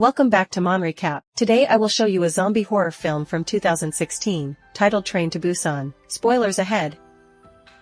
Welcome back to MonRecap. Today I will show you a zombie horror film from 2016, titled Train to Busan. Spoilers ahead.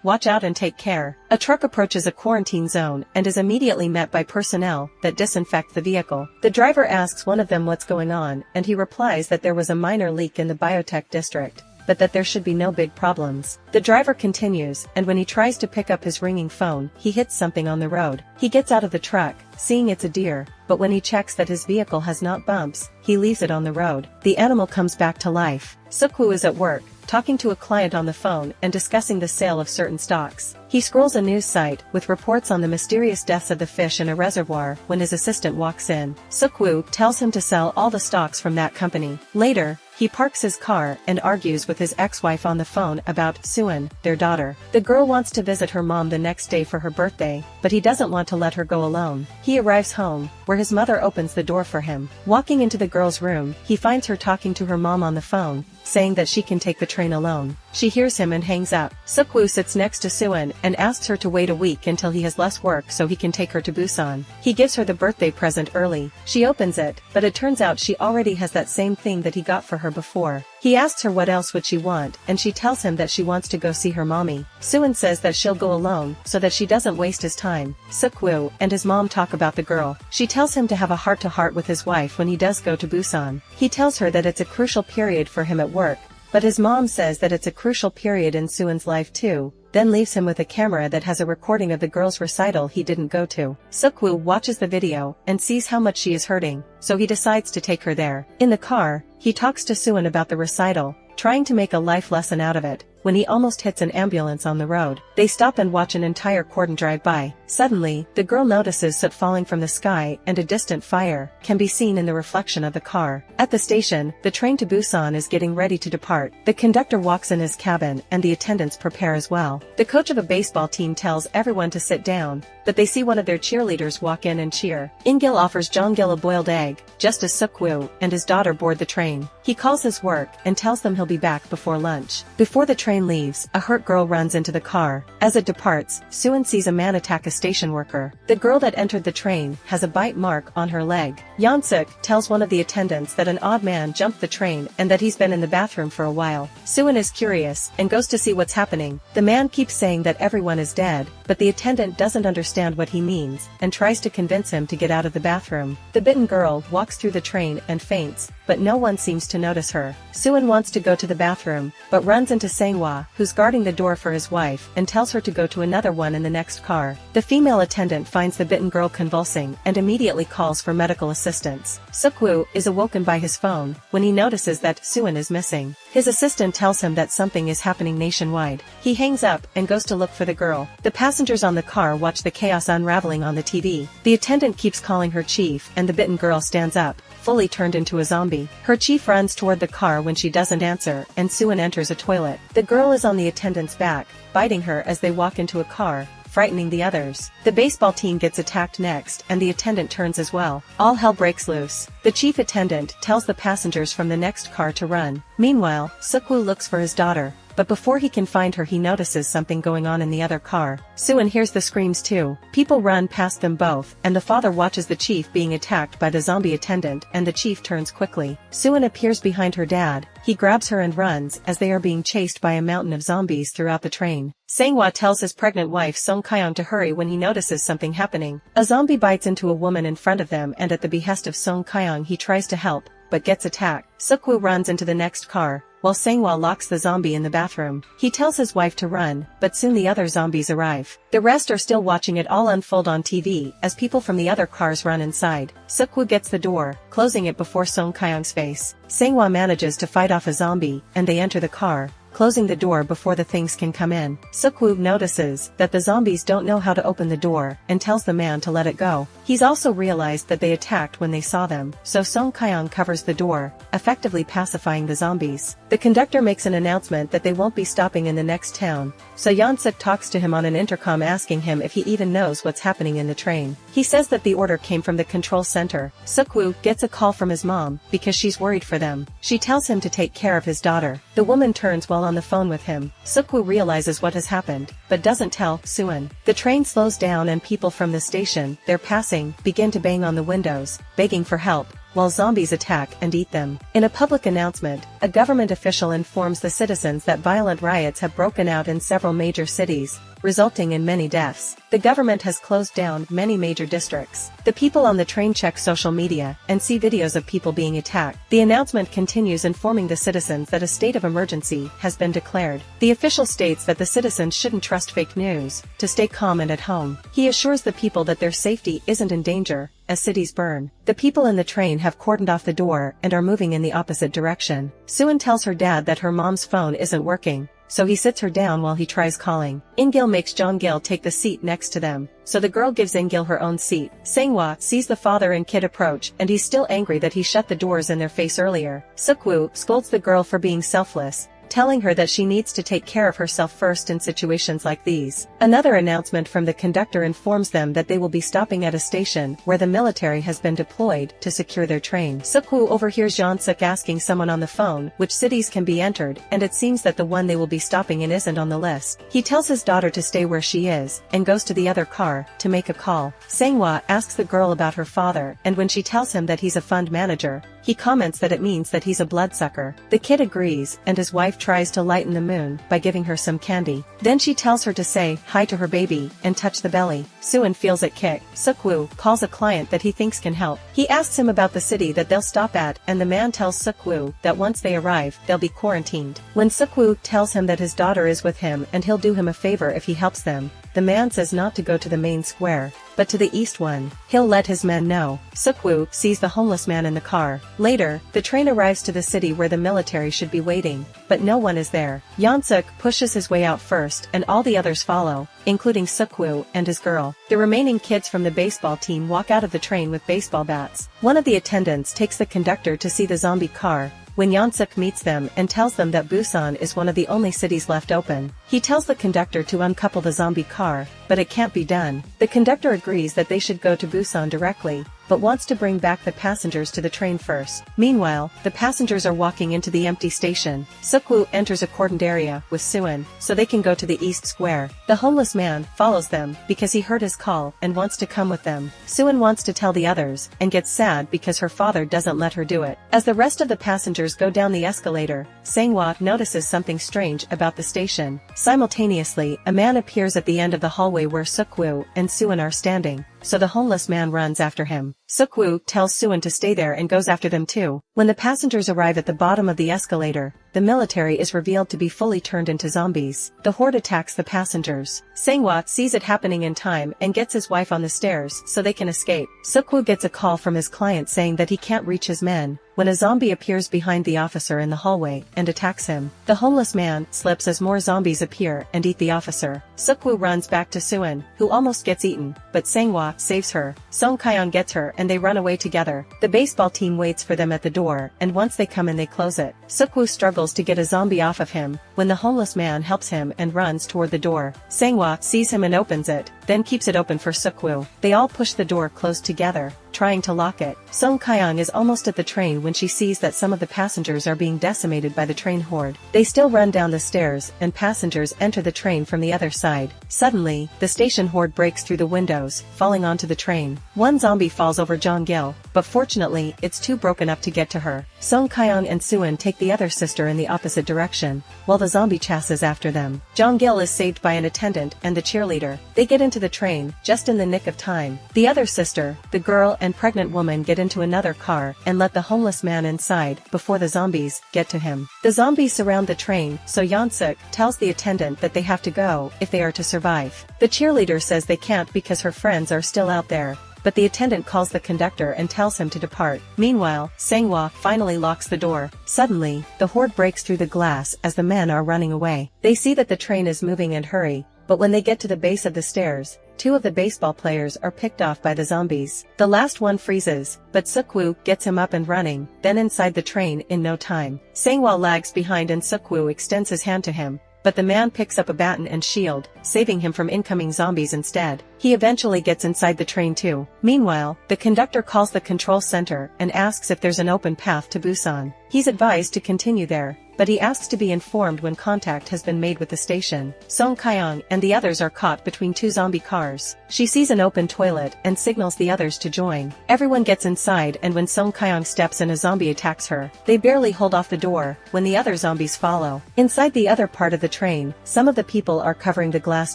Watch out and take care. A truck approaches a quarantine zone and is immediately met by personnel that disinfect the vehicle. The driver asks one of them what's going on, and he replies that there was a minor leak in the biotech district, but that there should be no big problems. The driver continues, and when he tries to pick up his ringing phone, he hits something on the road. He gets out of the truck, seeing it's a deer, but when he checks that his vehicle has not bumps, he leaves it on the road. The animal comes back to life. Seok-woo is at work, talking to a client on the phone and discussing the sale of certain stocks. He scrolls a news site with reports on the mysterious deaths of the fish in a reservoir when his assistant walks in. Seok-woo tells him to sell all the stocks from that company. Later, he parks his car and argues with his ex-wife on the phone about Sueun, their daughter. The girl wants to visit her mom the next day for her birthday, but he doesn't want to let her go alone. He arrives home, where his mother opens the door for him. Walking into the girl's room, he finds her talking to her mom on the phone, saying that she can take the train alone. She hears him and hangs up. Seok-woo sits next to Sueun and asks her to wait a week until he has less work so he can take her to Busan. He gives her the birthday present early. She opens it, but it turns out she already has that same thing that he got for her before. He asks her what else would she want, and she tells him that she wants to go see her mommy. Sueun says that she'll go alone so that she doesn't waste his time. Seok-woo and his mom talk about the girl. She tells him to have a heart-to-heart with his wife when he does go to Busan. He tells her that it's a crucial period for him at work, but his mom says that it's a crucial period in Sueun's life too, then leaves him with a camera that has a recording of the girl's recital he didn't go to. Seok-woo watches the video and sees how much she is hurting, so he decides to take her there. In the car, he talks to Sueun about the recital, trying to make a life lesson out of it, when he almost hits an ambulance on the road. They stop and watch an entire cordon drive by. Suddenly, the girl notices soot falling from the sky and a distant fire can be seen in the reflection of the car. At the station, the train to Busan is getting ready to depart. The conductor walks in his cabin and the attendants prepare as well. The coach of a baseball team tells everyone to sit down, but they see one of their cheerleaders walk in and cheer. In-gil offers Jong-gil a boiled egg, just as Seok-woo and his daughter board the train. He calls his work and tells them he'll be back before lunch. Before the train leaves, a hurt girl runs into the car. As it departs, Sueun sees a man attack a station worker. The girl that entered the train has a bite mark on her leg. Dong-seok tells one of the attendants that an odd man jumped the train and that he's been in the bathroom for a while. Sueun is curious and goes to see what's happening. The man keeps saying that everyone is dead, but the attendant doesn't understand what he means and tries to convince him to get out of the bathroom. The bitten girl walks through the train and faints, but no one seems to notice her. Sueun wants to go to the bathroom, but runs into Sang-hwa, who's guarding the door for his wife, and tells her to go to another one in the next car. The female attendant finds the bitten girl convulsing and immediately calls for medical assistance. Seok-woo is awoken by his phone when he notices that Sueun is missing. His assistant tells him that something is happening nationwide. He hangs up and goes to look for the girl. The passengers on the car watch the chaos unraveling on the TV. The attendant keeps calling her chief and the bitten girl stands up, fully turned into a zombie. Her chief runs toward the car when she doesn't answer, and Sueun enters a toilet. The girl is on the attendant's back, biting her as they walk into a car, frightening the others. The baseball team gets attacked next and the attendant turns as well. All hell breaks loose. The chief attendant tells the passengers from the next car to run. Meanwhile, Seok-woo looks for his daughter, but before he can find her he notices something going on in the other car. Sueun hears the screams too. People run past them both, and the father watches the chief being attacked by the zombie attendant and the chief turns quickly. Sueun appears behind her dad. He grabs her and runs as they are being chased by a mountain of zombies throughout the train. Sang-hwa tells his pregnant wife Song Kyung to hurry when he notices something happening. A zombie bites into a woman in front of them and at the behest of Song Kyung he tries to help, but gets attacked. Seok-woo runs into the next car, while Sang-hwa locks the zombie in the bathroom. He tells his wife to run, but soon the other zombies arrive. The rest are still watching it all unfold on TV as people from the other cars run inside. Seok-woo gets the door, closing it before Song Kyung's face. Sang-hwa manages to fight off a zombie, and they enter the car, closing the door before the things can come in. Seok-woo notices that the zombies don't know how to open the door and tells the man to let it go. He's also realized that they attacked when they saw them, so Song Kyung covers the door, effectively pacifying the zombies. The conductor makes an announcement that they won't be stopping in the next town, so Dong-seok talks to him on an intercom asking him if he even knows what's happening in the train. He says that the order came from the control center. Seok-woo gets a call from his mom because she's worried for them. She tells him to take care of his daughter. The woman turns while on the phone with him. Seok-woo realizes what has happened, but doesn't tell Sueun. The train slows down and people from the station they're passing begin to bang on the windows, begging for help. while zombies attack and eat them. In a public announcement, a government official informs the citizens that violent riots have broken out in several major cities, resulting in many deaths. The government has closed down many major districts. The people on the train check social media and see videos of people being attacked. The announcement continues informing the citizens that a state of emergency has been declared. The official states that the citizens shouldn't trust fake news, to stay calm and at home. He assures the people that their safety isn't in danger as cities burn. The people in the train have cordoned off the door and are moving in the opposite direction. Suin tells her dad that her mom's phone isn't working, so he sits her down while he tries calling. In-gil makes Jong-gil take the seat next to them, so the girl gives In-gil her own seat. Sang-hwa sees the father and kid approach and he's still angry that he shut the doors in their face earlier. Suk-woo scolds the girl for being selfless, telling her that she needs to take care of herself first in situations like these. Another announcement from the conductor informs them that they will be stopping at a station where the military has been deployed to secure their train. Suk-woo overhears Dong-seok asking someone on the phone which cities can be entered, and it seems that the one they will be stopping in isn't on the list. He tells his daughter to stay where she is, and goes to the other car to make a call. Sang-hwa asks the girl about her father, and when she tells him that he's a fund manager, he comments that it means that he's a bloodsucker. The kid agrees, and his wife tries to lighten the moon by giving her some candy. Then she tells her to say hi to her baby and touch the belly. Suin feels it kick. Suk-woo calls a client that he thinks can help. He asks him about the city that they'll stop at, and the man tells Suk-woo that once they arrive, they'll be quarantined. When Suk-woo tells him that his daughter is with him and he'll do him a favor if he helps them, the man says not to go to the main square, but to the east one. He'll let his men know. Suk-woo sees the homeless man in the car. Later, the train arrives to the city where the military should be waiting, but no one is there. Dong-seok pushes his way out first and all the others follow, including Suk-woo and his girl. The remaining kids from the baseball team walk out of the train with baseball bats. One of the attendants takes the conductor to see the zombie car, when Dong-seok meets them and tells them that Busan is one of the only cities left open. He tells the conductor to uncouple the zombie car, but it can't be done. The conductor agrees that they should go to Busan directly, but wants to bring back the passengers to the train first. Meanwhile, the passengers are walking into the empty station. Suk-woo enters a cordoned area with Suin, so they can go to the East Square. The homeless man follows them because he heard his call and wants to come with them. Suin wants to tell the others, and gets sad because her father doesn't let her do it. As the rest of the passengers go down the escalator, Sang-hwa notices something strange about the station. Simultaneously, a man appears at the end of the hallway where Suk-woo and Suin are standing, so the homeless man runs after him. Suk-woo tells Suin to stay there and goes after them too. When the passengers arrive at the bottom of the escalator, the military is revealed to be fully turned into zombies. The horde attacks the passengers. Sang-hwa sees it happening in time and gets his wife on the stairs so they can escape. Suk-woo gets a call from his client saying that he can't reach his men, when a zombie appears behind the officer in the hallway and attacks him. The homeless man slips as more zombies appear and eat the officer. Suk-woo runs back to Suin, who almost gets eaten, but Sang-hwa saves her. Song Kyon gets her and they run away together. The baseball team waits for them at the door, and once they come in they close it. Suk-woo struggles to get a zombie off of him, when the homeless man helps him and runs toward the door. Sang-hwa sees him and opens it, then keeps it open for Suk-woo. They all push the door closed together, trying to lock it. Song Kyung is almost at the train when she sees that some of the passengers are being decimated by the train horde. They still run down the stairs, and passengers enter the train from the other side. Suddenly, the station horde breaks through the windows, falling onto the train. One zombie falls over Jong-gil, but fortunately, it's too broken up to get to her. Song Kyung and Suin take the other sister in the opposite direction, while the zombie chases after them. Jong-gil is saved by an attendant and the cheerleader. They get into the train, just in the nick of time. The other sister, the girl and pregnant woman get into another car and let the homeless man inside before the zombies get to him. The zombies surround the train, so Dong-seok tells the attendant that they have to go if they are to survive. The cheerleader says they can't because her friends are still out there, but the attendant calls the conductor and tells him to depart. Meanwhile, Sang-hwa finally locks the door. Suddenly, the horde breaks through the glass as the men are running away. They see that the train is moving and hurry, but when they get to the base of the stairs, two of the baseball players are picked off by the zombies. The last one freezes, but Suk-woo gets him up and running, then inside the train in no time. Sang-hwa lags behind and Suk-woo extends his hand to him, but the man picks up a baton and shield, saving him from incoming zombies instead. He eventually gets inside the train too. Meanwhile, the conductor calls the control center and asks if there's an open path to Busan. He's advised to continue there, but he asks to be informed when contact has been made with the station. Song Kyung and the others are caught between two zombie cars. She sees an open toilet and signals the others to join. Everyone gets inside, and when Song Kyung steps in, a zombie attacks her. They barely hold off the door when the other zombies follow. Inside the other part of the train, some of the people are covering the glass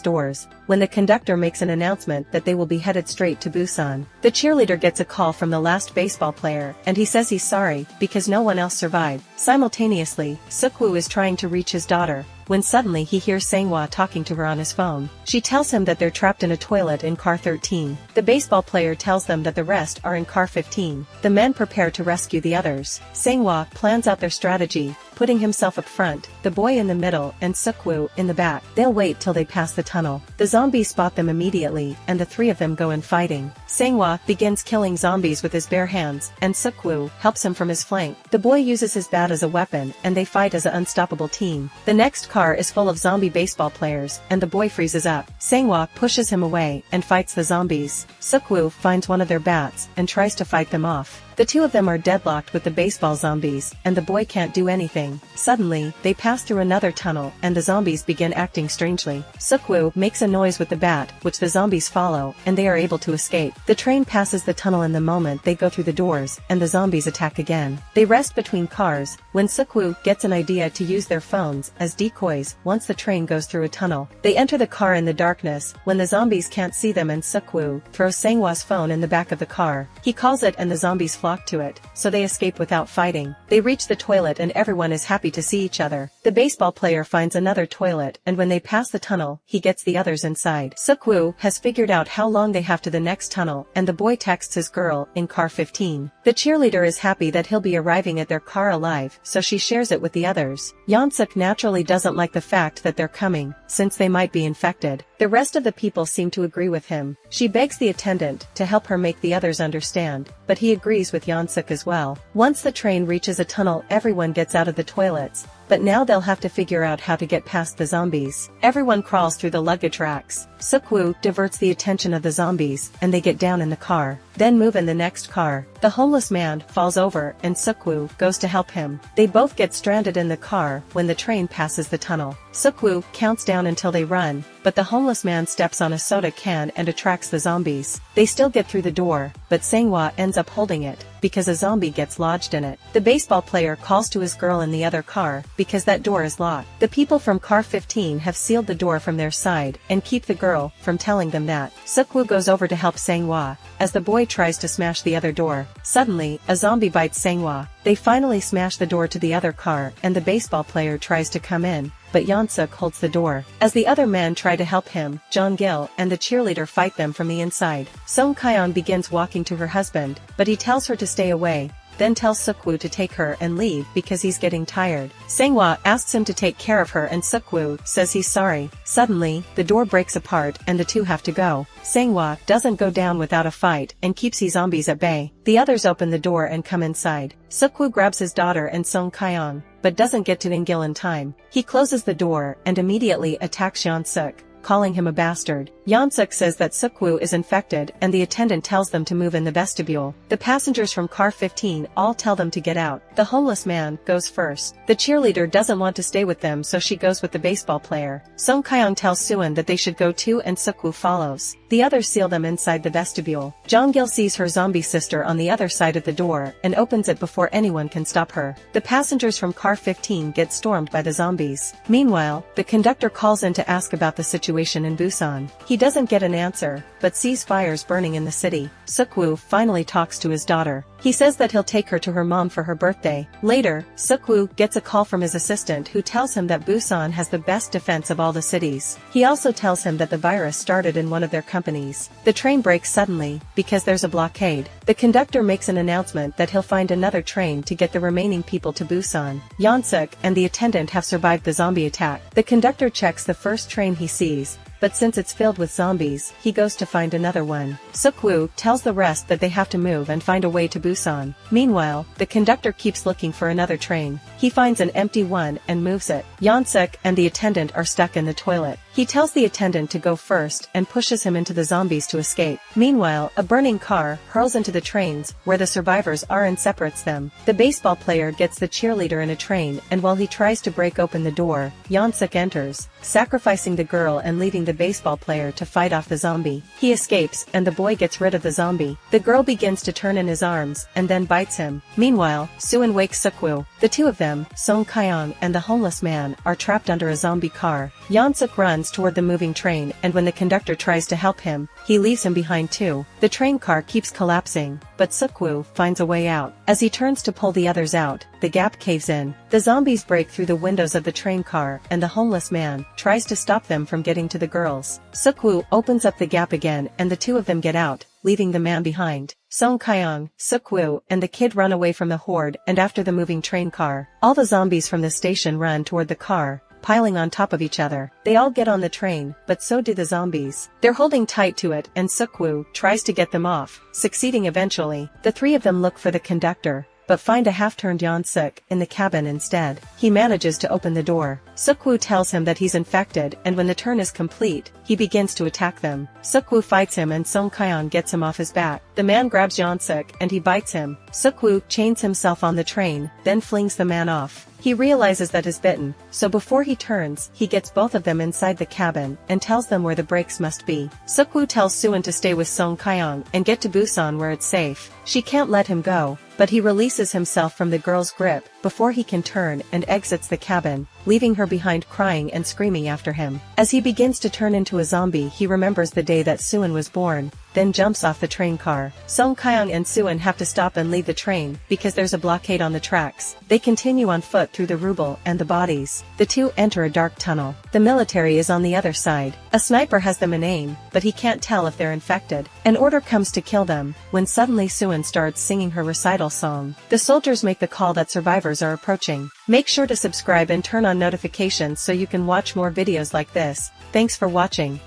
doors when the conductor makes an announcement that they will be headed straight to Busan. The cheerleader gets a call from the last baseball player, and he says he's sorry because no one else survived. Simultaneously, Seok-woo is trying to reach his daughter when suddenly he hears Sang-hwa talking to her on his phone. She tells him that they're trapped in a toilet in car 13. The baseball player tells them that the rest are in car 15. The men prepare to rescue the others. Sang-hwa plans out their strategy, putting himself up front, the boy in the middle, and Seok-woo in the back. They'll wait till they pass the tunnel. The zombies spot them immediately, and the three of them go in fighting. Sang-hwa begins killing zombies with his bare hands, and Seok-woo helps him from his flank. The boy uses his bat as a weapon, and they fight as an unstoppable team. The next car is full of zombie baseball players, and the boy freezes up. Sang-hwa pushes him away and fights the zombies. Seok-woo finds one of their bats and tries to fight them off. The two of them are deadlocked with the baseball zombies, and the boy can't do anything. Suddenly, they pass through another tunnel, and the zombies begin acting strangely. Seok-woo makes a noise with the bat, which the zombies follow, and they are able to escape. The train passes the tunnel in the moment they go through the doors, and the zombies attack again. They rest between cars when Seok-woo gets an idea to use their phones as decoys once the train goes through a tunnel. They enter the car in the darkness when the zombies can't see them, and Seok-woo throws Sang-hwa's phone in the back of the car. He calls it, and the zombies flock to it, so they escape without fighting. They reach the toilet, and everyone is happy to see each other. The baseball player finds another toilet, and when they pass the tunnel, he gets the others inside. Seok-woo has figured out how long they have to the next tunnel, and the boy texts his girl in car 15. The cheerleader is happy that he'll be arriving at their car alive, so she shares it with the others. Dong-seok naturally doesn't like the fact that they're coming, since they might be infected. The rest of the people seem to agree with him. She begs the attendant to help her make the others understand, but he agrees with Dong-seok as well. Once the train reaches a tunnel, everyone gets out of the toilets, but now they'll have to figure out how to get past the zombies. Everyone crawls through the luggage racks. Seok-woo diverts the attention of the zombies, and they get down in the car, then move in the next car. The homeless man falls over, and Seok-woo goes to help him. They both get stranded in the car when the train passes the tunnel. Seok-woo counts down until they run, but the homeless man steps on a soda can and attracts the zombies. They still get through the door, but Sang-hwa ends up holding it because a zombie gets lodged in it. The baseball player calls to his girl in the other car because that door is locked. The people from car 15 have sealed the door from their side and keep the girl from telling them that. Seok-woo goes over to help Sang-hwa as the boy tries to smash the other door. Suddenly, a zombie bites Sang-hwa. They finally smash the door to the other car, and the baseball player tries to come in, but Dong-seok holds the door. As the other men try to help him, Jong-gil and the cheerleader fight them from the inside. Song Kyung begins walking to her husband, but he tells her to stay away, then tells Seok-woo to take her and leave because he's getting tired. Sang-hwa asks him to take care of her, and Seok-woo says he's sorry. Suddenly, the door breaks apart and the two have to go. Sang-hwa doesn't go down without a fight and keeps the zombies at bay. The others open the door and come inside. Seok-woo grabs his daughter and Song Kyung, but doesn't get to Dong-gil in time. He closes the door and immediately attacks Dong-seok, calling him a bastard. Dong-seok says that Seok-woo is infected, and the attendant tells them to move in the vestibule. The passengers from car 15 all tell them to get out. The homeless man goes first. The cheerleader doesn't want to stay with them, so she goes with the baseball player. Song Kyung tells Suwon that they should go too, and Seok-woo follows. The others seal them inside the vestibule. Jong-gil sees her zombie sister on the other side of the door and opens it before anyone can stop her. The passengers from car 15 get stormed by the zombies. Meanwhile, the conductor calls in to ask about the situation in Busan. He doesn't get an answer, but sees fires burning in the city. Seok-woo finally talks to his daughter. He says that he'll take her to her mom for her birthday. Later, Seok-woo gets a call from his assistant who tells him that Busan has the best defense of all the cities. He also tells him that the virus started in one of their companies. The train breaks suddenly because there's a blockade. The conductor makes an announcement that he'll find another train to get the remaining people to Busan. Dong-seok and the attendant have survived the zombie attack. The conductor checks the first train he sees, but since it's filled with zombies, he goes to find another one. Seok-woo tells the rest that they have to move and find a way to Busan. Meanwhile, the conductor keeps looking for another train. He finds an empty one and moves it. Dong-seok and the attendant are stuck in the toilet. He tells the attendant to go first and pushes him into the zombies to escape. Meanwhile, a burning car hurls into the trains, where the survivors are and separates them. The baseball player gets the cheerleader in a train, and while he tries to break open the door, Dong-seok enters, sacrificing the girl and leaving the baseball player to fight off the zombie. He escapes, and the boy gets rid of the zombie. The girl begins to turn in his arms, and then bites him. Meanwhile, Suin wakes Seok-woo. The two of them, Song Kyung and the homeless man, are trapped under a zombie car. Dong-seok runs toward the moving train, and when the conductor tries to help him, he leaves him behind too. The train car keeps collapsing, but Seok-woo finds a way out. As he turns to pull the others out, the gap caves in. The zombies break through the windows of the train car, and the homeless man tries to stop them from getting to the girls. Seok-woo opens up the gap again, and the two of them get out, leaving the man behind. Song Kyung, Seok-woo, and the kid run away from the horde and after the moving train car. All the zombies from the station run toward the car, piling on top of each other. They all get on the train, but so do the zombies. They're holding tight to it, and Seok-woo tries to get them off, succeeding eventually. The three of them look for the conductor, but find a half-turned Dong-seok in the cabin instead. He manages to open the door. Seok-woo tells him that he's infected, and when the turn is complete, he begins to attack them. Seok-woo fights him and Song Kyung gets him off his back. The man grabs Dong-seok and he bites him. Seok-woo chains himself on the train, then flings the man off. He realizes that he's bitten, so before he turns, he gets both of them inside the cabin and tells them where the brakes must be. Seok-woo tells Suin to stay with Song Kyung and get to Busan where it's safe. She can't let him go, but he releases himself from the girl's grip before he can turn and exits the cabin, leaving her behind crying and screaming after him. As he begins to turn into a zombie, he remembers the day that Suin was born, then jumps off the train car. Song Kyung and Suin have to stop and leave the train because there's a blockade on the tracks. They continue on foot through the rubble and the bodies. The two enter a dark tunnel. The military is on the other side. A sniper has them in aim, but he can't tell if they're infected. An order comes to kill them, when suddenly Suin starts singing her recital song. The soldiers make the call that survivors are approaching. Make sure to subscribe and turn on notifications so you can watch more videos like this. Thanks for watching.